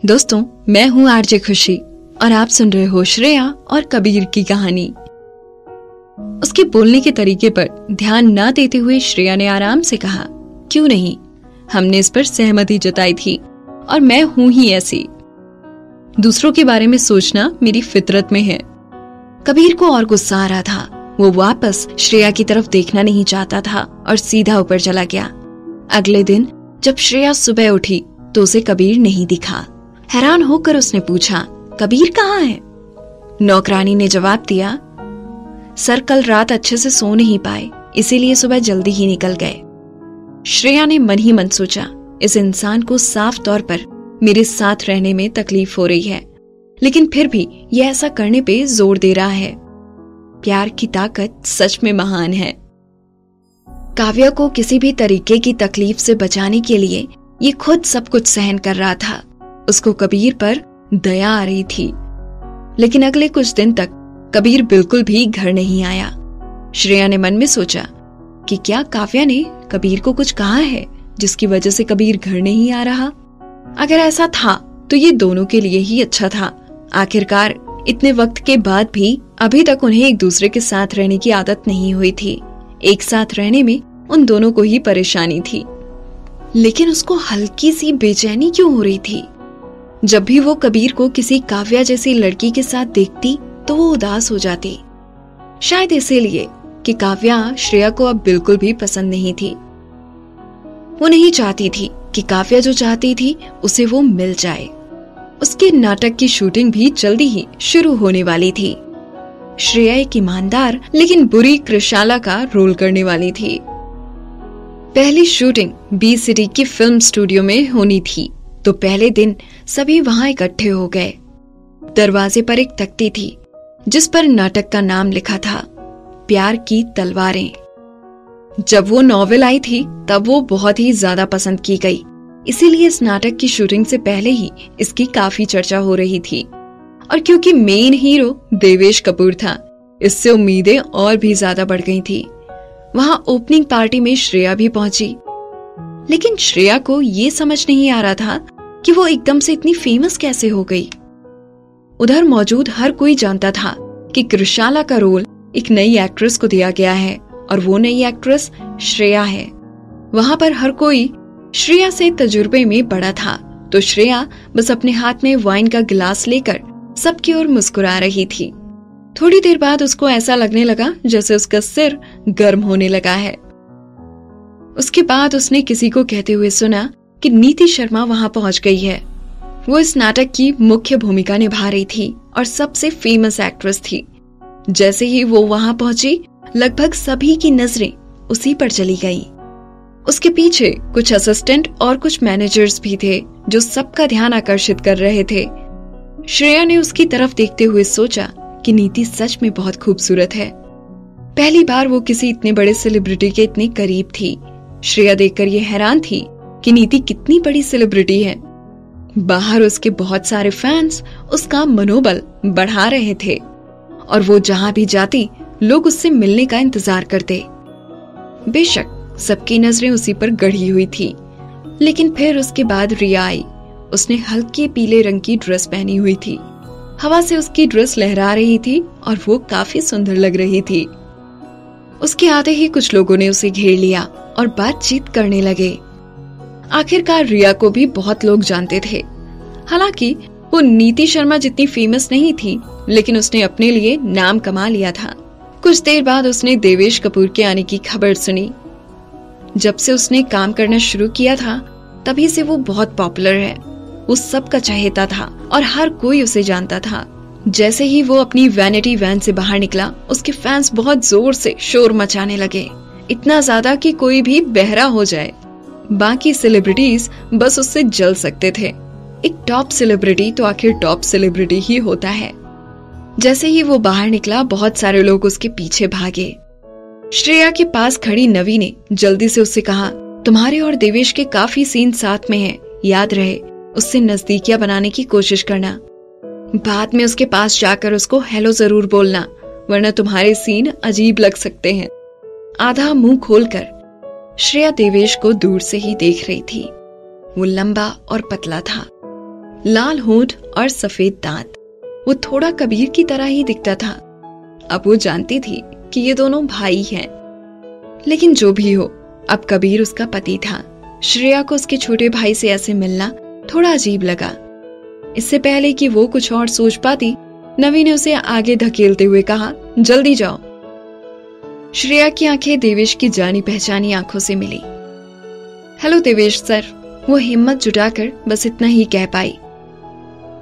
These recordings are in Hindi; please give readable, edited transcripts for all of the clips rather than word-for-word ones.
दोस्तों, मैं हूँ आरजे खुशी और आप सुन रहे हो श्रेया और कबीर की कहानी। उसके बोलने के तरीके पर ध्यान न देते हुए श्रेया ने आराम से कहा, क्यों नहीं, हमने इस पर सहमति जताई थी और मैं हूं ही ऐसी। दूसरों के बारे में सोचना मेरी फितरत में है। कबीर को और गुस्सा आ रहा था। वो वापस श्रेया की तरफ देखना नहीं चाहता था और सीधा ऊपर चला गया। अगले दिन जब श्रेया सुबह उठी तो उसे कबीर नहीं दिखा। हैरान होकर उसने पूछा, कबीर कहाँ है? नौकरानी ने जवाब दिया, सर कल रात अच्छे से सो नहीं पाए, इसीलिए सुबह जल्दी ही निकल गए। श्रेया ने मन ही मन सोचा, इस इंसान को साफ तौर पर मेरे साथ रहने में तकलीफ हो रही है, लेकिन फिर भी यह ऐसा करने पे जोर दे रहा है। प्यार की ताकत सच में महान है। काव्या को किसी भी तरीके की तकलीफ से बचाने के लिए ये खुद सब कुछ सहन कर रहा था। उसको कबीर पर दया आ रही थी, लेकिन अगले कुछ दिन तक कबीर बिल्कुल भी घर नहीं आया। श्रेया ने मन में सोचा कि क्या काव्या ने कबीर को कुछ कहा है जिसकी वजह से कबीर घर नहीं आ रहा। अगर ऐसा था तो ये दोनों के लिए ही अच्छा था। आखिरकार इतने वक्त के बाद भी अभी तक उन्हें एक दूसरे के साथ रहने की आदत नहीं हुई थी। एक साथ रहने में उन दोनों को ही परेशानी थी, लेकिन उसको हल्की सी बेचैनी क्यों हो रही थी? जब भी वो कबीर को किसी काव्या जैसी लड़की के साथ देखती तो वो उदास हो जाती। शायद इसीलिए कि काव्या श्रेया को अब बिल्कुल भी पसंद नहीं थी। वो नहीं चाहती थी कि काव्या जो चाहती थी उसे वो मिल जाए। उसके नाटक की शूटिंग भी जल्दी ही शुरू होने वाली थी। श्रेया एक ईमानदार लेकिन बुरी कृशाला का रोल करने वाली थी। पहली शूटिंग बी सिटी की फिल्म स्टूडियो में होनी थी, तो पहले दिन सभी वहां इकट्ठे हो गए। दरवाजे पर एक तख्ती थी जिस पर नाटक का नाम लिखा था, प्यार की तलवारें। जब वो नॉवेल आई थी तब वो बहुत ही ज्यादा पसंद की गई, इसीलिए इस नाटक की शूटिंग से पहले ही इसकी काफी चर्चा हो रही थी। और क्योंकि मेन हीरो देवेश कपूर था, इससे उम्मीदें और भी ज्यादा बढ़ गई थी। वहां ओपनिंग पार्टी में श्रेया भी पहुंची, लेकिन श्रेया को ये समझ नहीं आ रहा था कि वो एकदम से इतनी फेमस कैसे हो गई। उधर मौजूद हर कोई जानता था कि कृशाला का रोल एक नई एक्ट्रेस को दिया गया है और वो नई एक्ट्रेस श्रेया है। वहां पर हर कोई श्रेया से तजुर्बे में बड़ा था, तो श्रेया बस अपने हाथ में वाइन का गिलास लेकर सबकी ओर मुस्कुरा रही थी। थोड़ी देर बाद उसको ऐसा लगने लगा जैसे उसका सिर गर्म होने लगा है। उसके बाद उसने किसी को कहते हुए सुना कि नीति शर्मा वहां पहुंच गई है। वो इस नाटक की मुख्य भूमिका निभा रही थी और सबसे फेमस एक्ट्रेस थी। जैसे ही वो वहां पहुंची, लगभग सभी की नजरें उसी पर चली गई। उसके पीछे कुछ असिस्टेंट और कुछ मैनेजर्स भी थे जो सबका ध्यान आकर्षित कर रहे थे। श्रेया ने उसकी तरफ देखते हुए सोचा कि नीति सच में बहुत खूबसूरत है। पहली बार वो किसी इतने बड़े सेलिब्रिटी के इतने करीब थी। श्रेया देखकर ये हैरान थी कि नीति कितनी बड़ी सेलिब्रिटी है। बाहर उसके बहुत सारे फैंस उसका मनोबल बढ़ा रहे थे और वो जहां भी जाती लोग उससे मिलने का इंतजार करते। बेशक सबकी नजरें उसी पर गड़ी हुई थी, लेकिन फिर उसके बाद रिया आई। उसने हल्के पीले रंग की ड्रेस पहनी हुई थी। हवा से उसकी ड्रेस लहरा रही थी और वो काफी सुंदर लग रही थी। उसके आते ही कुछ लोगों ने उसे घेर लिया और बातचीत करने लगे। आखिरकार रिया को भी बहुत लोग जानते थे। हालांकि वो नीति शर्मा जितनी फेमस नहीं थी, लेकिन उसने अपने लिए नाम कमा लिया था। कुछ देर बाद उसने देवेश कपूर के आने की खबर सुनी। जब से उसने काम करना शुरू किया था तभी से वो बहुत पॉपुलर है। वो सबका चहेता था और हर कोई उसे जानता था। जैसे ही वो अपनी वैनिटी वैन से बाहर निकला, उसके फैंस बहुत जोर से शोर मचाने लगे, इतना ज्यादा कि कोई भी बहरा हो जाए। बाकी सेलिब्रिटीज बस उससे जल सकते थे। एक टॉप सेलिब्रिटी तो आखिर टॉप सेलिब्रिटी ही होता है। जैसे ही वो बाहर निकला, बहुत सारे लोग उसके पीछे भागे। श्रेया के पास खड़ी नवी ने जल्दी से उससे कहा, तुम्हारे और देवेश के काफी सीन साथ में हैं, याद रहे उससे नजदीकियां बनाने की कोशिश करना। बाद में उसके पास जाकर उसको हेलो जरूर बोलना, वरना तुम्हारे सीन अजीब लग सकते हैं। आधा मुंह खोलकर श्रेया देवेश को दूर से ही देख रही थी। वो लंबा और पतला था। लाल होंठ और सफेद दांत। वो थोड़ा कबीर की तरह ही दिखता था। अब वो जानती थी कि ये दोनों भाई हैं। लेकिन जो भी हो, अब कबीर उसका पति था। श्रेया को उसके छोटे भाई से ऐसे मिलना थोड़ा अजीब लगा। इससे पहले कि वो कुछ और सोच पाती, नवी ने उसे आगे धकेलते हुए कहा, जल्दी जाओ। श्रेया की आंखें देवेश की जानी पहचानी आंखों से मिली। हेलो देवेश सर, वो हिम्मत जुटाकर बस इतना ही कह पाई।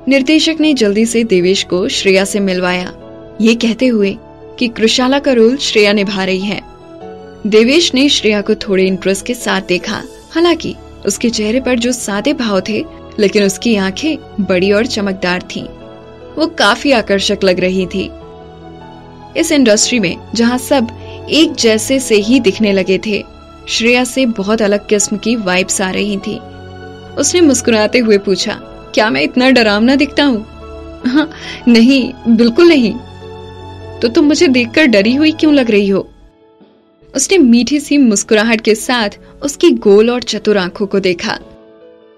निर्देशक ने जल्दी से देवेश को श्रेया से मिलवाया, ये कहते हुए कि कृशाला का रोल श्रेया निभा रही है। देवेश ने श्रेया को थोड़े इंटरेस्ट के साथ देखा। हालांकि उसके चेहरे पर जो सादे भाव थे, लेकिन उसकी आंखें बड़ी और चमकदार थीं। वो काफी आकर्षक लग रही थी। इस इंडस्ट्री में जहां सब एक जैसे से ही दिखने लगे थे, श्रेया से बहुत अलग किस्म की वाइब्स आ रही थी। उसने मुस्कुराते हुए पूछा, क्या मैं इतना डरावना दिखता हूँ? हाँ, नहीं, बिल्कुल नहीं। तो तुम मुझे देखकर डरी हुई क्यों लग रही हो? उसने मीठी सी मुस्कुराहट के साथ उसकी गोल और चतुर आंखों को देखा।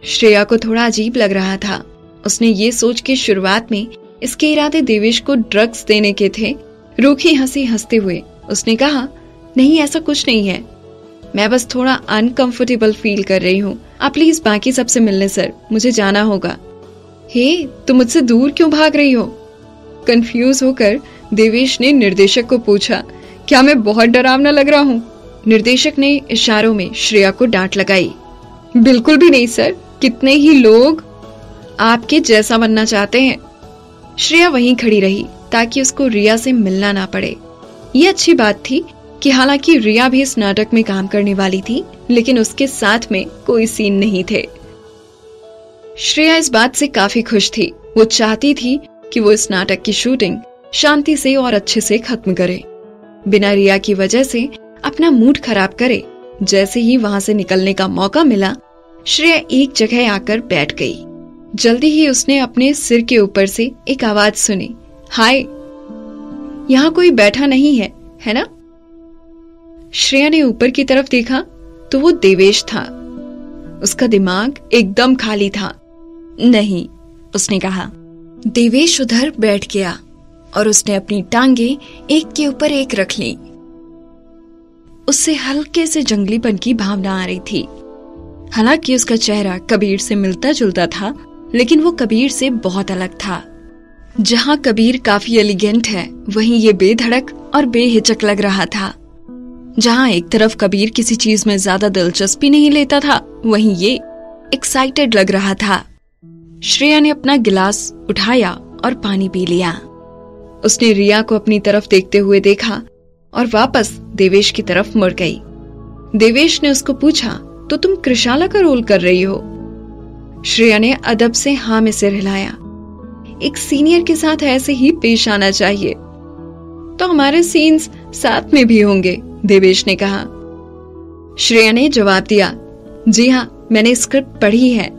श्रेया को थोड़ा अजीब लग रहा था। उसने ये सोच के शुरुआत में इसके इरादे देवेश को ड्रग्स देने के थे। रूखी हंसी हंसते हुए उसने कहा, नहीं, ऐसा कुछ नहीं है, मैं बस थोड़ा अनकंफर्टेबल फील कर रही हूँ। आप प्लीज बाकी सबसे मिलने सर, मुझे जाना होगा। हे, तुम मुझसे दूर क्यों भाग रही हो? कंफ्यूज होकर देवेश ने निर्देशक को पूछा, क्या मैं बहुत डरावना लग रहा हूँ? निर्देशक ने इशारों में श्रेया को डांट लगाई। बिल्कुल भी नहीं सर, कितने ही लोग आपके जैसा बनना चाहते हैं। श्रेया वहीं खड़ी रही ताकि उसको रिया से मिलना ना पड़े। ये अच्छी बात थी कि हालांकि रिया भी इस नाटक में काम करने वाली थी, लेकिन उसके साथ में कोई सीन नहीं थे। श्रेया इस बात से काफी खुश थी। वो चाहती थी कि वो इस नाटक की शूटिंग शांति से और अच्छे से खत्म करे, बिना रिया की वजह से अपना मूड खराब करे। जैसे ही वहां से निकलने का मौका मिला, श्रेया एक जगह आकर बैठ गई। जल्दी ही उसने अपने सिर के ऊपर से एक आवाज सुनी, हाय, यहाँ कोई बैठा नहीं है, है ना? श्रेया ने ऊपर की तरफ देखा तो वो देवेश था। उसका दिमाग एकदम खाली था। नहीं, उसने कहा। देवेश उधर बैठ गया और उसने अपनी टांगे एक के ऊपर एक रख ली। उससे हल्के से जंगलीपन की भावना आ रही थी। हालांकि उसका चेहरा कबीर से मिलता जुलता था, लेकिन वो कबीर से बहुत अलग था। जहां कबीर काफी एलिगेंट है, वहीं ये बेधड़क और बेहिचक लग रहा था। जहां एक तरफ कबीर किसी चीज में ज्यादा दिलचस्पी नहीं लेता था, वहीं ये एक्साइटेड लग रहा था। श्रेया ने अपना गिलास उठाया और पानी पी लिया। उसने रिया को अपनी तरफ देखते हुए देखा और वापस देवेश की तरफ मुड़ गई। देवेश ने उसको पूछा, तो तुम कृशाला का रोल कर रही हो? श्रेया ने अदब से हाँ में सिर हिलाया। एक सीनियर के साथ ऐसे ही पेश आना चाहिए। तो हमारे सीन्स साथ में भी होंगे, देवेश ने कहा। श्रेया ने जवाब दिया, जी हाँ, मैंने स्क्रिप्ट पढ़ी है।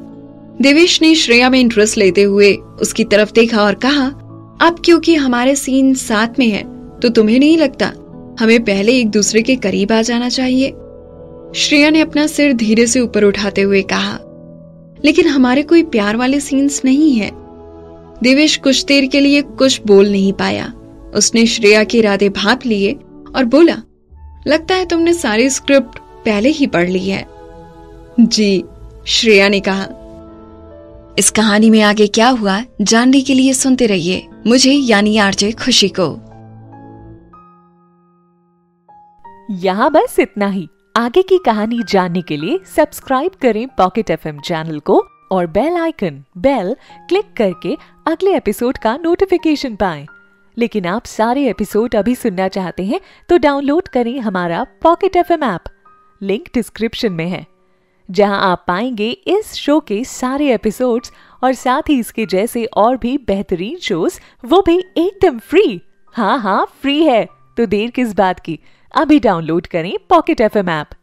देवेश ने श्रेया में इंटरेस्ट लेते हुए उसकी तरफ देखा और कहा, अब क्योंकि हमारे सीन साथ में है, तो तुम्हें नहीं लगता हमें पहले एक दूसरे के करीब आ जाना चाहिए? श्रेया ने अपना सिर धीरे से ऊपर उठाते हुए कहा, लेकिन हमारे कोई प्यार वाले सीन्स नहीं है। देवेश कुछ देर के लिए कुछ बोल नहीं पाया। उसने श्रेया के इरादे भांप लिए और बोला, लगता है तुमने सारी स्क्रिप्ट पहले ही पढ़ ली है। जी, श्रेया ने कहा। इस कहानी में आगे क्या हुआ जानने के लिए सुनते रहिए मुझे, यानी आरजे खुशी को। यहाँ बस इतना ही। आगे की कहानी जानने के लिए सब्सक्राइब करें पॉकेट एफएम चैनल को और बेल आइकन क्लिक करके अगले एपिसोड का नोटिफिकेशन पाएं। लेकिन आप सारे एपिसोड अभी सुनना चाहते हैं तो डाउनलोड करें हमारा pocket FM app. Link description में है, जहां आप पाएंगे इस शो के सारे एपिसोड्स और साथ ही इसके जैसे और भी बेहतरीन शोज, वो भी एकदम फ्री। हाँ, फ्री है, तो देर किस बात की, अभी डाउनलोड करें पॉकेट एफएम ऐप।